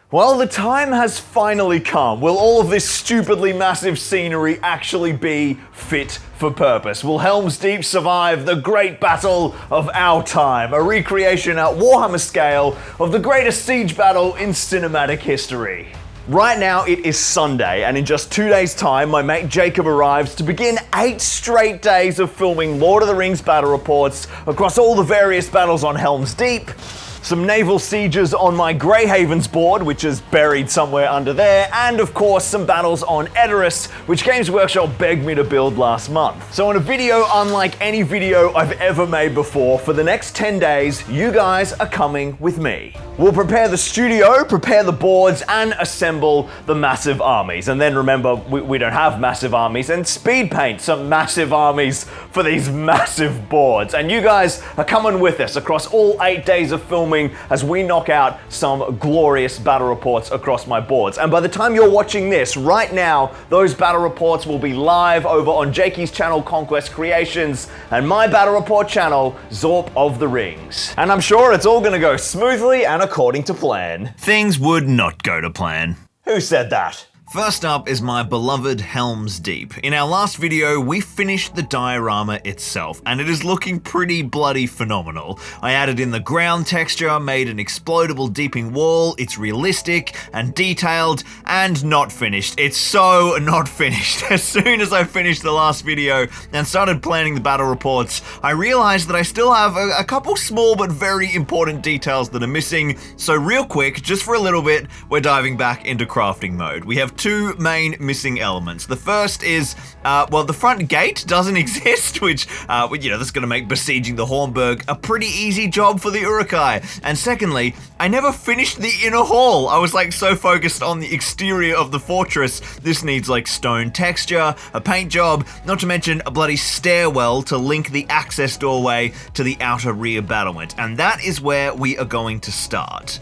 Well, the time has finally come. Will all of this stupidly massive scenery actually be fit for purpose? Will Helms Deep survive the great battle of our time? A recreation at Warhammer scale of the greatest siege battle in cinematic history. Right now it is Sunday, and in just 2 days' time, my mate Jacob arrives to begin 8 straight days of filming Lord of the Rings battle reports across all the various battles on Helms Deep, some naval sieges on my Greyhaven's board, which is buried somewhere under there, and of course some battles on Edoras, which Games Workshop begged me to build last month. So in a video unlike any video I've ever made before, for the next 10 days, you guys are coming with me. We'll prepare the studio, prepare the boards, and assemble the massive armies. And then remember, we don't have massive armies, and speed paint some massive armies for these massive boards. And you guys are coming with us across all 8 days of filming as we knock out some glorious battle reports across my boards. And by the time you're watching this, right now, those battle reports will be live over on Jakey's channel, Conquest Creations, and my battle report channel, Zorp of the Rings. And I'm sure it's all gonna go smoothly and according to plan. Things would not go to plan. Who said that? First up is my beloved Helms Deep. In our last video, we finished the diorama itself, and it is looking pretty bloody phenomenal. I added in the ground texture, made an explodable deeping wall, it's realistic and detailed, and not finished. It's so not finished. As soon as I finished the last video and started planning the battle reports, I realized that I still have a couple small but very important details that are missing, so real quick, just for a little bit, we're diving back into crafting mode. We have 2 main missing elements. The first is, well, the front gate doesn't exist, which, that's gonna make besieging the Hornburg a pretty easy job for the Uruk-hai. And secondly, I never finished the inner hall. I was like so focused on the exterior of the fortress. This needs like stone texture, a paint job, not to mention a bloody stairwell to link the access doorway to the outer rear battlement. And that is where we are going to start.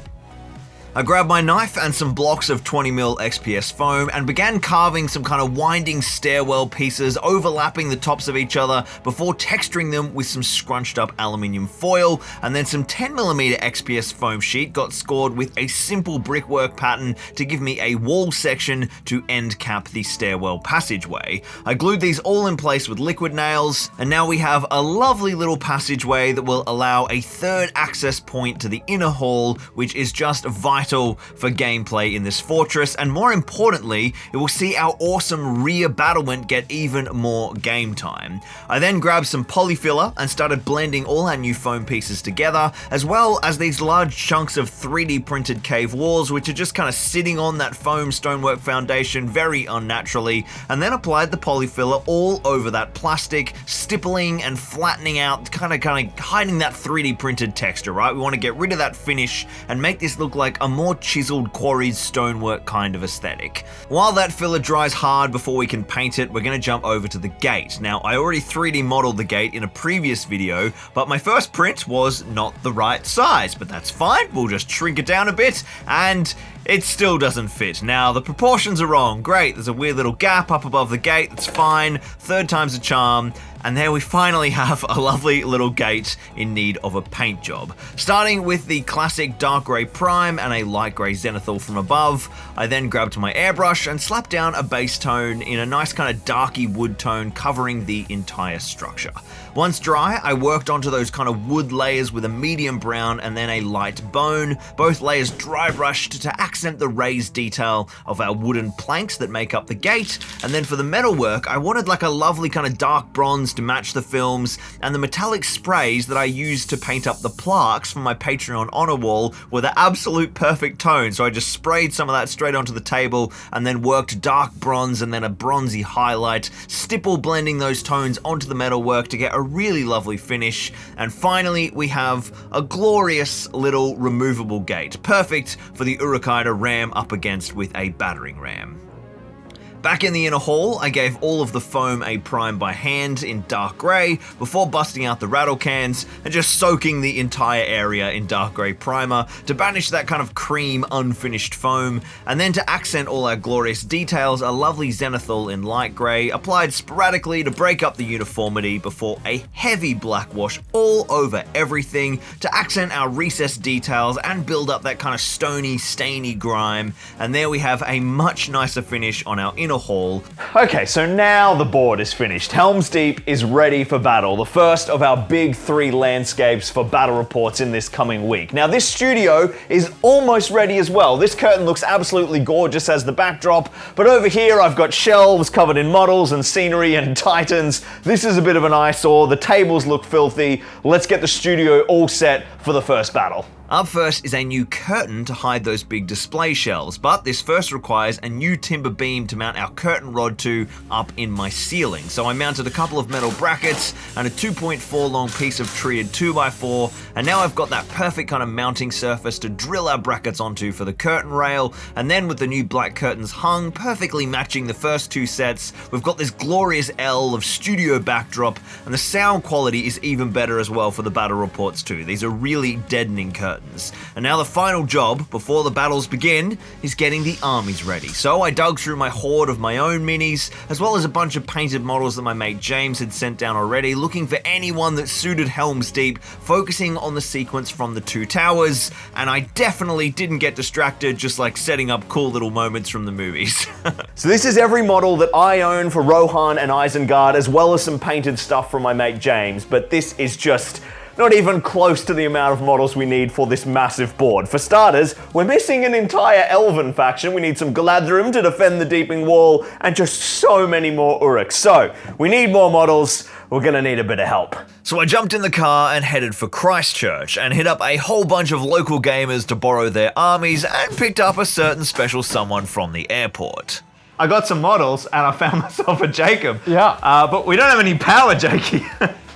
I grabbed my knife and some blocks of 20mm XPS foam and began carving some kind of winding stairwell pieces overlapping the tops of each other before texturing them with some scrunched up aluminium foil, and then some 10mm XPS foam sheet got scored with a simple brickwork pattern to give me a wall section to end cap the stairwell passageway. I glued these all in place with liquid nails, and now we have a lovely little passageway that will allow a third access point to the inner hall, which is just vital for gameplay in this fortress, and more importantly, it will see our awesome rear battlement get even more game time. I then grabbed some polyfiller and started blending all our new foam pieces together, as well as these large chunks of 3D printed cave walls, which are just kind of sitting on that foam stonework foundation very unnaturally, and then applied the polyfiller all over that plastic, stippling and flattening out, kind of hiding that 3D printed texture, right? We want to get rid of that finish and make this look like a more chiseled quarried stonework kind of aesthetic. While that filler dries hard before we can paint it, we're going to jump over to the gate. Now, I already 3D modeled the gate in a previous video, but my first print was not the right size, but that's fine. We'll just shrink it down a bit, and it still doesn't fit. Now, the proportions are wrong. Great, there's a weird little gap up above the gate. That's fine. Third time's a charm. And there we finally have a lovely little gate in need of a paint job. Starting with the classic dark grey prime and a light grey zenithal from above, I then grabbed my airbrush and slapped down a base tone in a nice kind of darky wood tone covering the entire structure. Once dry, I worked onto those kind of wood layers with a medium brown and then a light bone, both layers dry brushed to accent the raised detail of our wooden planks that make up the gate. And then for the metalwork, I wanted like a lovely kind of dark bronze to match the films, and the metallic sprays that I used to paint up the plaques from my Patreon honor wall were the absolute perfect tone, so I just sprayed some of that straight onto the table and then worked dark bronze and then a bronzy highlight, stipple blending those tones onto the metalwork to get a really lovely finish. And finally, we have a glorious little removable gate, perfect for the Uruk-hai to ram up against with a battering ram. Back in the inner hall, I gave all of the foam a prime by hand in dark grey before busting out the rattle cans and just soaking the entire area in dark grey primer to banish that kind of cream unfinished foam, and then to accent all our glorious details, a lovely zenithal in light grey applied sporadically to break up the uniformity before a heavy black wash all over everything to accent our recessed details and build up that kind of stony, stainy grime, and there we have a much nicer finish on our inner hall. Okay, so now the board is finished. Helms Deep is ready for battle, the first of our big 3 landscapes for battle reports in this coming week. Now this studio is almost ready as well. This curtain looks absolutely gorgeous as the backdrop, but over here I've got shelves covered in models and scenery and titans. This is a bit of an eyesore, the tables look filthy. Let's get the studio all set for the first battle. Up first is a new curtain to hide those big display shelves, but this first requires a new timber beam to mount our curtain rod to up in my ceiling. So I mounted a couple of metal brackets and a 2.4 long piece of treated 2x4, and now I've got that perfect kind of mounting surface to drill our brackets onto for the curtain rail, and then with the new black curtains hung, perfectly matching the first 2 sets, we've got this glorious L of studio backdrop, and the sound quality is even better as well for the battle reports too. These are really deadening curtains. And now the final job, before the battles begin, is getting the armies ready. So I dug through my hoard of my own minis, as well as a bunch of painted models that my mate James had sent down already, looking for anyone that suited Helm's Deep, focusing on the sequence from the 2 towers, and I definitely didn't get distracted just like setting up cool little moments from the movies. So this is every model that I own for Rohan and Isengard, as well as some painted stuff from my mate James, but this is just not even close to the amount of models we need for this massive board. For starters, we're missing an entire elven faction. We need some Galadrim to defend the Deeping Wall, and just so many more Uruks. So, we need more models. We're gonna need a bit of help. So I jumped in the car and headed for Christchurch and hit up a whole bunch of local gamers to borrow their armies and picked up a certain special someone from the airport. I got some models and I found myself a Jacob. Yeah. But we don't have any power, Jakey.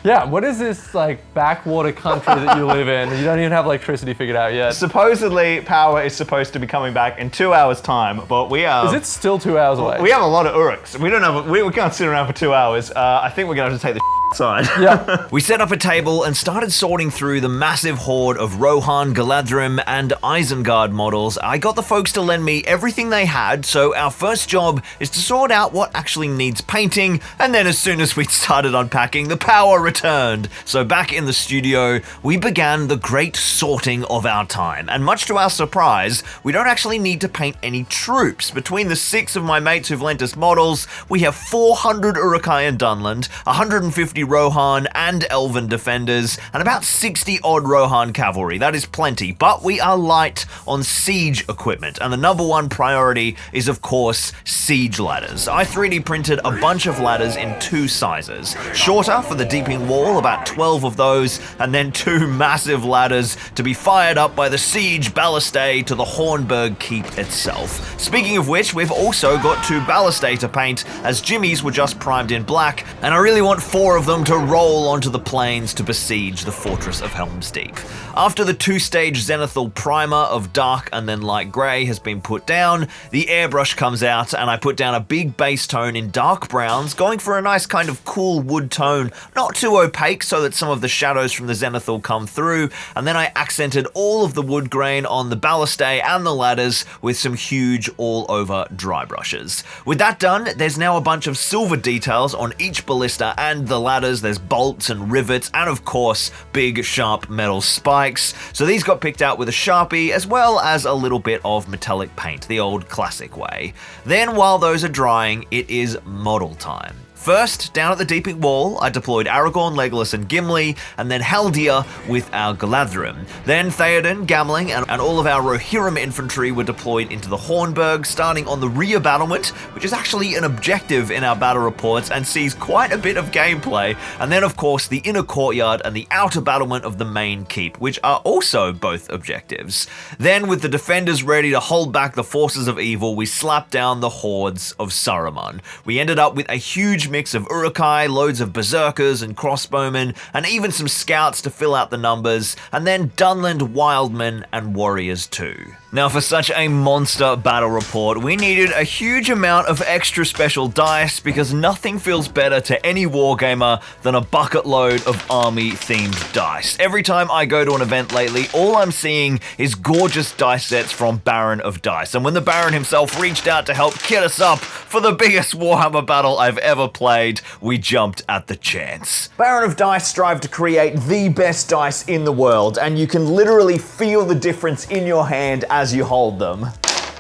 Yeah, what is this like backwater country that you live in? You don't even have electricity figured out yet. Supposedly, power is supposed to be coming back in 2 hours' time, but we are. Is it still 2 hours away? We have a lot of Uruks. We don't have. We can't sit around for 2 hours. I think we're gonna have to take the side. Yeah. We set up a table and started sorting through the massive horde of Rohan, Galadrim, and Isengard models. I got the folks to lend me everything they had, so our first job is to sort out what actually needs painting, and then as soon as we started unpacking, the power returned. So back in the studio, we began the great sorting of our time, and much to our surprise, we don't actually need to paint any troops. Between the 6 of my mates who've lent us models, we have 400 Uruk-hai and Dunland, 150 Rohan and Elven defenders, and about 60 odd Rohan cavalry. That is plenty, but we are light on siege equipment, and the number 1 priority is of course siege ladders. I 3D printed a bunch of ladders in 2 sizes. Shorter for the Deeping Wall, about 12 of those, and then 2 massive ladders to be fired up by the siege ballistae to the Hornburg keep itself. Speaking of which, we've also got 2 ballistae to paint, as Jimmy's were just primed in black, and I really want 4 of them to roll onto the plains to besiege the fortress of Helm's Deep. After the 2-stage zenithal primer of dark and then light grey has been put down, the airbrush comes out and I put down a big base tone in dark browns, going for a nice kind of cool wood tone, not too opaque so that some of the shadows from the zenithal come through, and then I accented all of the wood grain on the ballistae and the ladders with some huge all-over dry brushes. With that done, there's now a bunch of silver details on each ballista and the ladders. There's bolts and rivets, and of course, big sharp metal spikes. So these got picked out with a Sharpie, as well as a little bit of metallic paint, the old classic way. Then while those are drying, it is model time. First, down at the Deeping Wall, I deployed Aragorn, Legolas, and Gimli, and then Haldir with our Galadrim. Then Theoden, Gamling, and all of our Rohirrim infantry were deployed into the Hornburg, starting on the rear battlement, which is actually an objective in our battle reports and sees quite a bit of gameplay, and then of course the inner courtyard and the outer battlement of the main keep, which are also both objectives. Then, with the defenders ready to hold back the forces of evil, we slapped down the hordes of Saruman. We ended up with a huge mix of Uruk-hai, loads of berserkers and crossbowmen, and even some scouts to fill out the numbers, and then Dunland wildmen and warriors too. Now, for such a monster battle report, we needed a huge amount of extra special dice because nothing feels better to any wargamer than a bucket load of army-themed dice. Every time I go to an event lately, all I'm seeing is gorgeous dice sets from Baron of Dice. And when the Baron himself reached out to help kit us up for the biggest Warhammer battle I've ever played, we jumped at the chance. Baron of Dice strive to create the best dice in the world, and you can literally feel the difference in your hand as you hold them.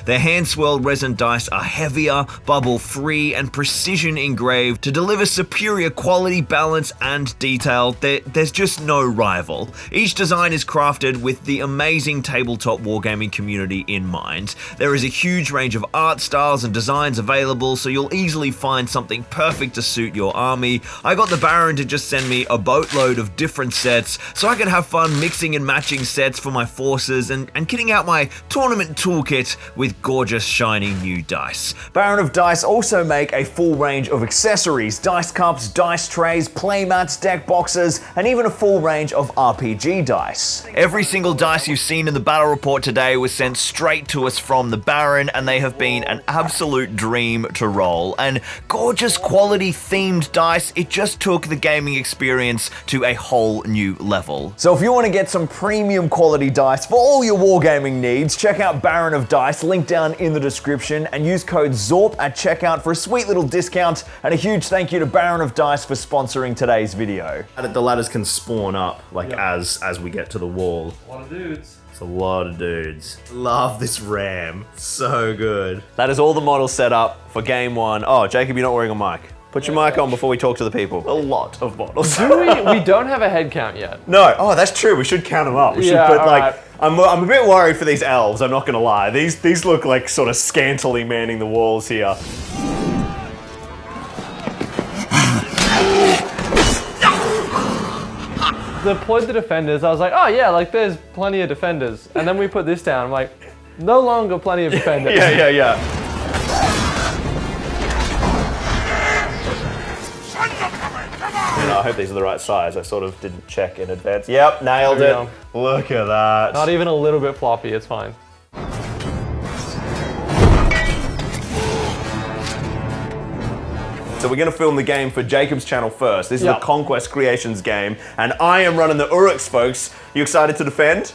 Their hand-swirled resin dice are heavier, bubble-free, and precision engraved to deliver superior quality, balance, and detail. There's just no rival. Each design is crafted with the amazing tabletop wargaming community in mind. There is a huge range of art styles and designs available, so you'll easily find something perfect to suit your army. I got the Baron to just send me a boatload of different sets, so I could have fun mixing and matching sets for my forces and kitting out my tournament toolkit with gorgeous shiny new dice. Baron of Dice also make a full range of accessories, dice cups, dice trays, playmats, deck boxes, and even a full range of RPG dice. Every single dice you've seen in the battle report today was sent straight to us from the Baron, and they have been an absolute dream to roll. And gorgeous quality themed dice, it just took the gaming experience to a whole new level. So if you want to get some premium quality dice for all your wargaming needs, check out Baron of Dice, link down in the description, and use code ZORP at checkout for a sweet little discount. And a huge thank you to Baron of Dice for sponsoring today's video. The ladders can spawn up as we get to the wall. A lot of dudes. It's a lot of dudes. Love this ram. So good. That is all the models set up for game one. Oh, Jacob, you're not wearing a mic. Put your mic on before we talk to the people. A lot of models. We don't have a head count yet. No. Oh, that's true. We should count them up. We should put like. Right. I'm a bit worried for these elves. I'm not gonna lie. These look like sort of scantily manning the walls here. Deployed the defenders. I was like, oh yeah, like there's plenty of defenders. And then we put this down. I'm like, no longer plenty of defenders. Yeah. I hope these are the right size. I sort of didn't check in advance. Yep, nailed it. Look at that. Not even a little bit floppy, it's fine. So we're gonna film the game for Jacob's channel first. This is a Conquest Creations game, and I am running the Uruks, folks. You excited to defend?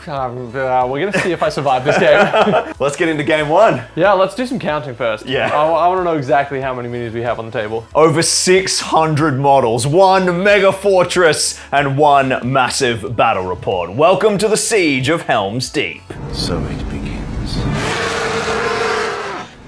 We're gonna see if I survive this game. Let's get into game one. Yeah, let's do some counting first. Yeah. I wanna know exactly how many minis we have on the table. Over 600 models, one mega fortress, and one massive battle report. Welcome to the Siege of Helms Deep. So it begins.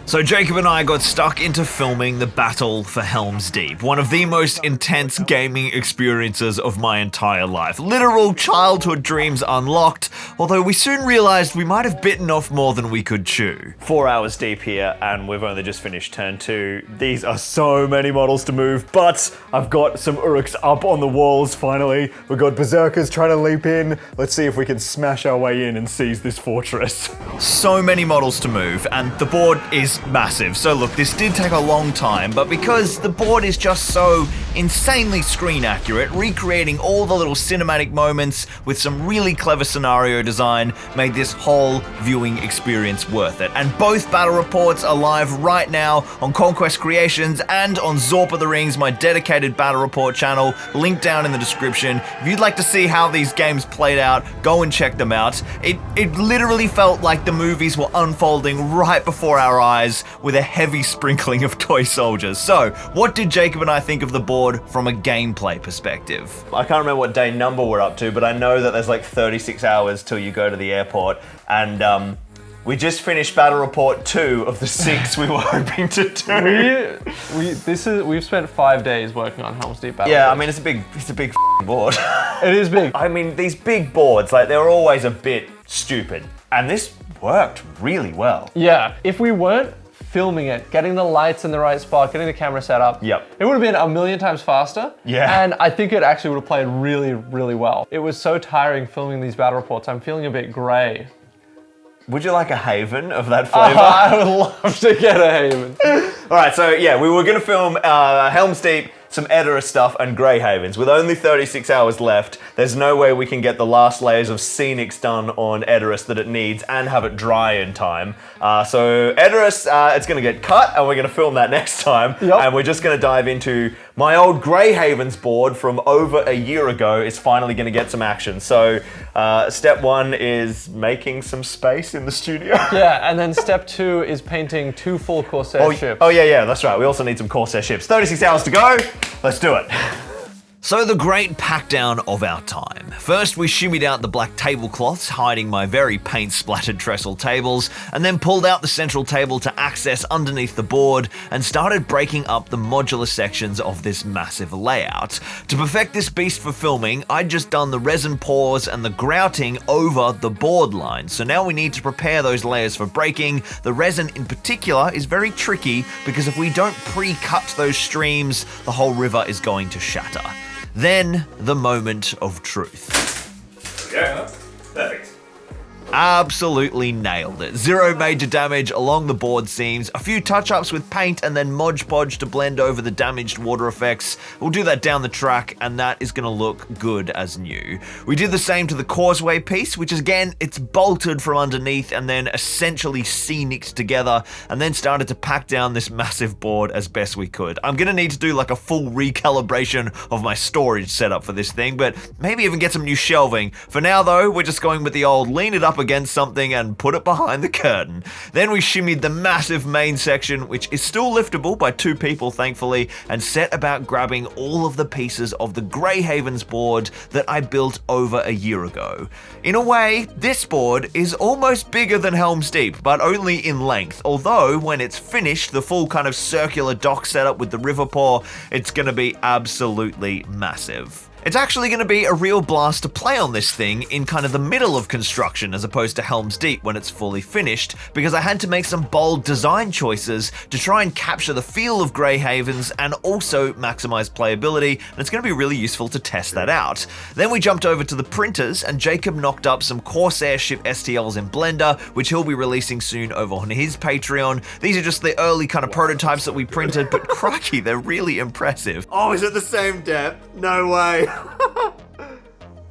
So Jacob and I got stuck into filming the battle for Helm's Deep, one of the most intense gaming experiences of my entire life. Literal childhood dreams unlocked, although we soon realized we might have bitten off more than we could chew. 4 hours deep here, and we've only just finished turn 2. These are so many models to move, but I've got some Uruks up on the walls finally. We've got Berserkers trying to leap in. Let's see if we can smash our way in and seize this fortress. So many models to move, and the board is massive. So look, this did take a long time, but because the board is just so insanely screen accurate, recreating all the little cinematic moments with some really clever scenario design made this whole viewing experience worth it. And both battle reports are live right now on Conquest Creations and on Zorp of the Rings, my dedicated battle report channel, linked down in the description. If you'd like to see how these games played out, go and check them out. It literally felt like the movies were unfolding right before our eyes, with a heavy sprinkling of toy soldiers. So, what did Jacob and I think of the board from a gameplay perspective? I can't remember what day number we're up to, but I know that there's like 36 hours till you go to the airport, and we just finished battle report 2 of the 6 we were hoping to do. We've spent 5 days working on Helm's Deep battle. Yeah, I mean it's a big board. It is big. I mean these big boards, like they're always a bit stupid, and this worked really well. Yeah, if we weren't filming it, getting the lights in the right spot, getting the camera set up, it would have been a million times faster. Yeah. And I think it actually would have played really, really well. It was so tiring filming these battle reports. I'm feeling a bit gray. Would you like a haven of that flavor? I would love to get a haven. All right, so yeah, we were gonna film Helm's Deep some Edoras stuff and Greyhavens. With only 36 hours left, there's no way we can get the last layers of Scenics done on Edoras that it needs and have it dry in time. So Edoras, it's going to get cut, and we're going to film that next time. Yep. And we're just going to dive into my old Greyhavens board from over a year ago is finally going to get some action. So step 1 is making some space in the studio. Yeah, and then step 2 is painting 2 full Corsair ships. Oh yeah, that's right. We also need some Corsair ships. 36 hours to go. Let's do it. So the great pack down of our time. First we shimmied out the black tablecloths, hiding my very paint-splattered trestle tables, and then pulled out the central table to access underneath the board and started breaking up the modular sections of this massive layout. To perfect this beast for filming, I'd just done the resin pours and the grouting over the board line, so now we need to prepare those layers for breaking. The resin in particular is very tricky because if we don't pre-cut those streams, the whole river is going to shatter. Then, the moment of truth. Yeah, perfect. Absolutely nailed it. 0 major damage along the board seams, a few touch-ups with paint, and then Mod Podge to blend over the damaged water effects. We'll do that down the track, and that is going to look good as new. We did the same to the causeway piece, which is, again, it's bolted from underneath and then essentially scenicked together, and then started to pack down this massive board as best we could. I'm going to need to do like a full recalibration of my storage setup for this thing, but maybe even get some new shelving. For now, though, we're just going with the old lean it up against something and put it behind the curtain. Then we shimmied the massive main section, which is still liftable by 2 people thankfully, and set about grabbing all of the pieces of the Greyhavens board that I built over a year ago. In a way, this board is almost bigger than Helms Deep, but only in length, although when it's finished, the full kind of circular dock setup with the river paw, it's gonna be absolutely massive. It's actually going to be a real blast to play on this thing in kind of the middle of construction as opposed to Helm's Deep when it's fully finished, because I had to make some bold design choices to try and capture the feel of Greyhavens and also maximize playability, and it's going to be really useful to test that out. Then we jumped over to the printers, and Jacob knocked up some Corsair ship STLs in Blender, which he'll be releasing soon over on his Patreon. These are just the early kind of prototypes that we printed, but crikey, they're really impressive. Oh, is it the same depth? No way.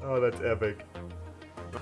Oh, that's epic.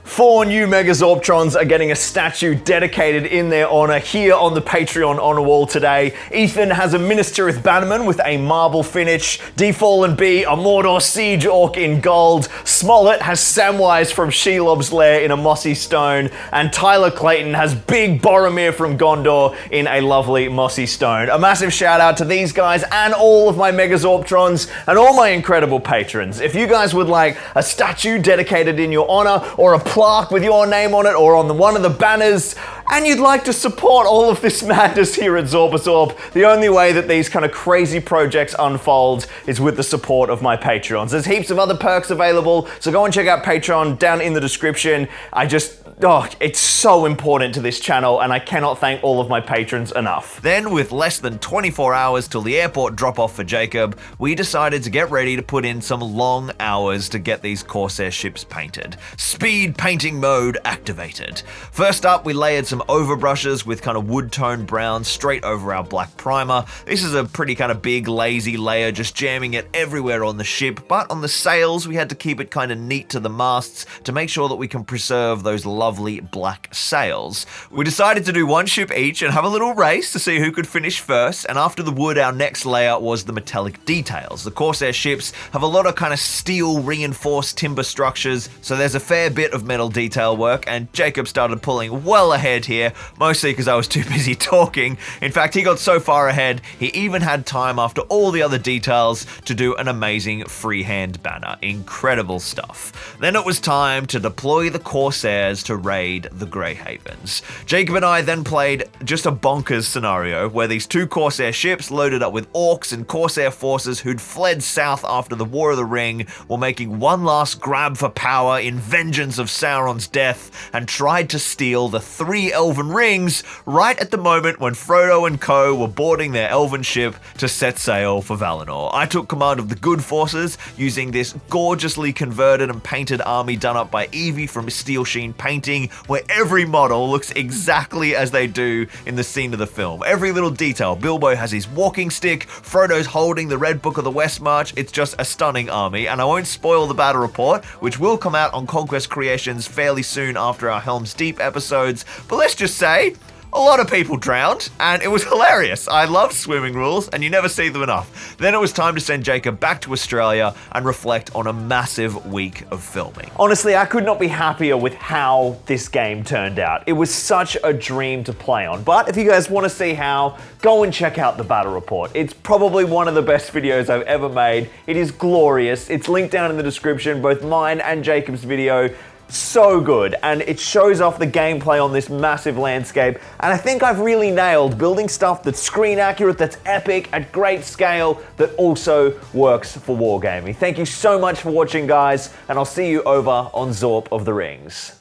4 new Megazorptrons are getting a statue dedicated in their honor here on the Patreon honor wall today. Ethan has a Ministerith Bannerman with a marble finish. Defallen B, a Mordor Siege Orc in gold. Smollett has Samwise from Shelob's Lair in a mossy stone. And Tyler Clayton has Big Boromir from Gondor in a lovely mossy stone. A massive shout out to these guys and all of my Megazorptrons and all my incredible patrons. If you guys would like a statue dedicated in your honor, or a plaque with your name on it, or on one of the banners, and you'd like to support all of this madness here at Zorpazorp, the only way that these kind of crazy projects unfold is with the support of my Patreons. There's heaps of other perks available, so go and check out Patreon down in the description. It's so important to this channel, and I cannot thank all of my patrons enough. Then, with less than 24 hours till the airport drop-off for Jacob, we decided to get ready to put in some long hours to get these Corsair ships painted. Speed painting mode activated. First up, we layered some overbrushes with kind of wood-toned brown straight over our black primer. This is a pretty kind of big, lazy layer, just jamming it everywhere on the ship, but on the sails, we had to keep it kind of neat to the masts to make sure that we can preserve those lovely black sails. We decided to do 1 ship each and have a little race to see who could finish first, and after the wood, our next layer was the metallic details. The Corsair ships have a lot of kind of steel reinforced timber structures, so there's a fair bit of metal detail work, and Jacob started pulling well ahead here, mostly because I was too busy talking. In fact, he got so far ahead, he even had time after all the other details to do an amazing freehand banner. Incredible stuff. Then it was time to deploy the Corsairs to raid the Greyhavens. Jacob and I then played just a bonkers scenario where these 2 Corsair ships loaded up with orcs and Corsair forces who'd fled south after the War of the Ring were making one last grab for power in vengeance of Sauron's death and tried to steal the 3 elven rings right at the moment when Frodo and co were boarding their elven ship to set sail for Valinor. I took command of the good forces using this gorgeously converted and painted army done up by Evie from Steel Sheen Painting painting where every model looks exactly as they do in the scene of the film. Every little detail. Bilbo has his walking stick, Frodo's holding the Red Book of the West March. It's just a stunning army, and I won't spoil the battle report, which will come out on Conquest Creations fairly soon after our Helms Deep episodes, but let's just say, a lot of people drowned, and it was hilarious. I love swimming rules, and you never see them enough. Then it was time to send Jacob back to Australia and reflect on a massive week of filming. Honestly, I could not be happier with how this game turned out. It was such a dream to play on. But if you guys want to see how, go and check out the battle report. It's probably one of the best videos I've ever made. It is glorious. It's linked down in the description, both mine and Jacob's video. So good, and it shows off the gameplay on this massive landscape, and I think I've really nailed building stuff that's screen accurate, that's epic, at great scale, that also works for wargaming. Thank you so much for watching, guys, and I'll see you over on Zorp of the Rings.